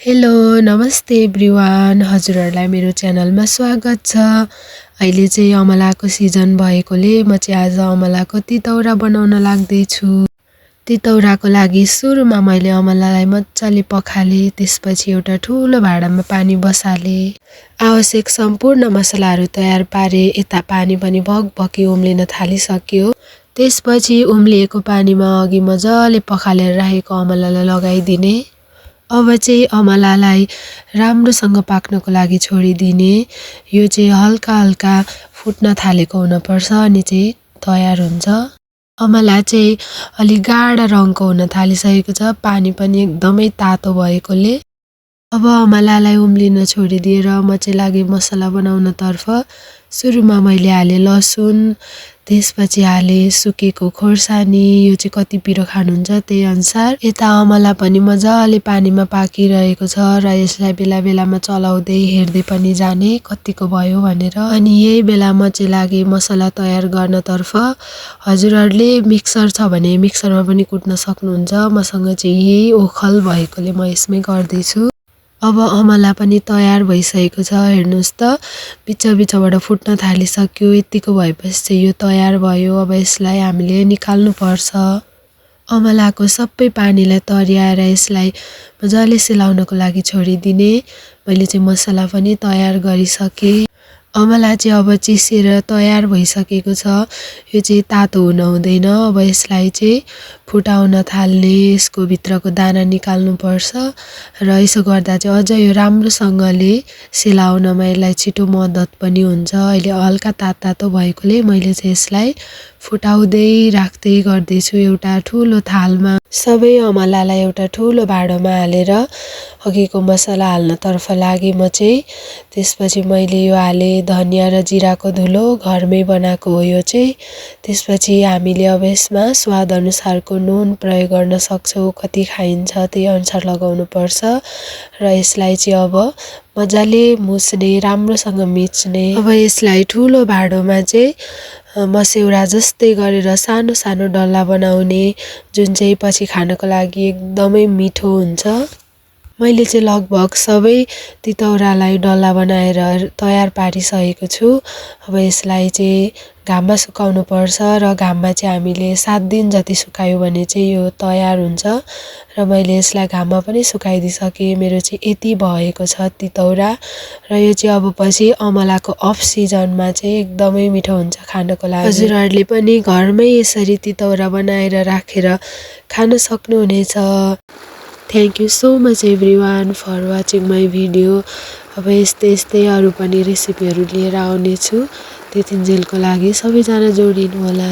Hello, नमस्ते everyone. हजुरहरूलाई मेरो च्यानलमा स्वागत छ। अहिले चाहिँ अमलाको सिजन भएकोले म चाहिँ आज अमलाको तितौरा बनाउन लाग्दैछु। तितौराको लागि सुरुमा मैले अमलालाई मजाले पखाले, त्यसपछि एउटा ठुलो भाँडामा पानी बसाले। आवश्यक सम्पूर्ण मसलाहरू तयार पारे। यता पानी पनि भकभकी उम्लिन थालिसक्यो। त्यसपछि उम्लिएको पानीमा अघि मजाले पखालेर राखेको अमलालाई लगाइदिने। अब चाहिँ अमलालाई राम्रोसँग पाक्नको लागि छोडिदिने। यो चाहिँ हल्का हल्का फुट्न थालेको हुनुपर्छ अनि चाहिँ तयार हुन्छ। अमला चाहिँ अलि गाढा रङको हुन थालिसकेको छ, पानी पनि एकदमै तातो भएकोले। अब अमलालाई उम्लिन छोडिदिएर म चाहिँ लागे मसला बनाउनतर्फ। सुरुमा मैले हाले लसुन, त्यसपछि हाले सुकेको खोर्सानी। यो चाहिँ कति पिरो खानुहुन्छ त्यही अनुसार। यता अमला पनि मजाले पानीमा पाकिरहेको छ र यसलाई बेला बेलामा चलाउँदै हेर्दै पनि जाने कतिको भयो भनेर। अनि यही बेला म चाहिँ लागे मसला तयार गर्नतर्फ। हजुरहरूले मिक्सर छ भने मिक्सरमा पनि कुट्न सक्नुहुन्छ। मसँग चाहिँ यही ओखल भएकोले म यसमै गर्दैछु। अब अमला पनि तयार भइसकेको छ, हेर्नुहोस् त बिचबाट फुट्न थालिसक्यो। यतिको भएपछि चाहिँ यो तयार भयो। अब यसलाई हामीले निकाल्नुपर्छ। अमलाको सबै पानीलाई तर्याएर यसलाई मजाले सेलाउनको लागि छोडिदिने। मैले चाहिँ मसला पनि तयार गरिसकेँ। अमला चाहिँ अब चिसेर तयार भइसकेको छ। यो चाहिँ तातो हुन हुँदैन। अब यसलाई चाहिँ फुटाउन थाल्ने, यसको भित्रको दाना निकाल्नुपर्छ र यसो गर्दा चाहिँ अझ यो राम्रोसँगले सेलाउनमा यसलाई छिटो मद्दत पनि हुन्छ। अहिले हल्का तातो भएकोले मैले चाहिँ यसलाई फुटाउँदै राख्दै गर्दैछु एउटा ठुलो थालमा। सबै अमलालाई एउटा ठुलो भाँडोमा हालेर अघिको मसला हाल्नतर्फ लागे म चाहिँ। त्यसपछि मैले यो हाले धनिया र जिराको धुलो, घरमै बनाएको हो यो चाहिँ। त्यसपछि हामीले अब यसमा स्वाद अनुसारको नुन प्रयोग गर्न सक्छौँ। कति खाइन्छ त्यही अनुसार लगाउनुपर्छ र यसलाई चाहिँ अब मजाले मुछ्ने, राम्रोसँग मिच्ने। अब यसलाई ठुलो भाँडोमा चाहिँ मस्यौरा जस्तै गरेर सानो सानो डल्ला बनाउने, जुन चाहिँ पछि खानको लागि एकदमै मिठो हुन्छ। मैले चाहिँ लगभग सबै तितौरालाई डल्ला बनाएर तयार पारिसकेको छु। अब यसलाई चाहिँ घाममा सुकाउनु पर्छ र घाममा चाहिँ हामीले 7 दिन जति सुकायो भने चाहिँ यो तयार हुन्छ र मैले यसलाई घाममा पनि सुकाइदिइसकेँ। मेरो चाहिँ यति भएको छ तितौरा र यो चाहिँ अब पछि अमलाको अफ सिजनमा चाहिँ एकदमै मिठो हुन्छ खानको लागि। हजुरहरूले पनि घरमै यसरी तितौरा बनाएर राखेर खान सक्नुहुनेछ। Thank you so much everyone for watching my video. अब यस्तै अरू पनि रेसिपीहरू लिएर आउनेछु। त्यतिन्जेलको लागि सबैजना जोडिनु होला।